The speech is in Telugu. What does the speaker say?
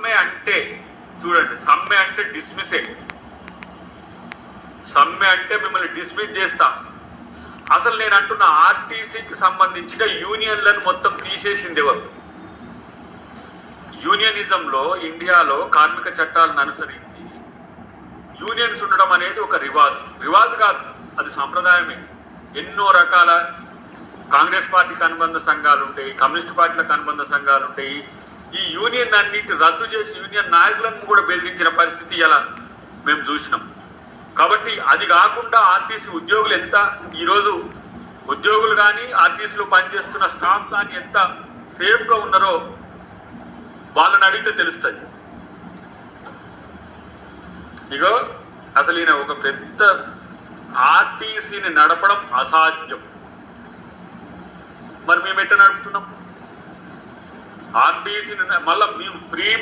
సమ్మె అంటే చూడండి, సమ్మె అంటే డిస్మిసే. సమ్మె అంటే మిమ్మల్ని డిస్మిస్ చేస్తాం. అసలు నేను అంటున్న ఆర్టీసీకి సంబంధించిన యూనియన్లను మొత్తం తీసేసింది ఎవరు? యూనియనిజంలో ఇండియాలో కార్మిక చట్టాలను అనుసరించి యూనియన్స్ ఉండడం అనేది ఒక రివాజు కాదు, అది సంప్రదాయమే. ఎన్నో రకాల కాంగ్రెస్ పార్టీకి అనుబంధ సంఘాలు ఉంటాయి, కమ్యూనిస్ట్ పార్టీలకు అనుబంధ సంఘాలు ఉంటాయి. ఈ యూనియన్ అన్నిటి రద్దు చేసి యూనియన్ నాయకులను కూడా బెదిరించిన పరిస్థితి ఎలా మేము చూసినాం. కాబట్టి అది కాకుండా ఆర్టీసీ ఉద్యోగులు ఎంత ఈరోజు ఉద్యోగులు కానీ ఆర్టీసీలో పనిచేస్తున్న స్టాఫ్ కానీ ఎంత సేఫ్గా ఉన్నారో వాళ్ళని అడిగితే తెలుస్తుంది. ఇగో అసలు ఈయన ఒక పెద్ద ఆర్టీసీని నడపడం అసాధ్యం. మరి మేము ఎట్లా నడుపుతున్నాం ఆర్టీసీని? మళ్ళీ మేము ఫ్రీ బస్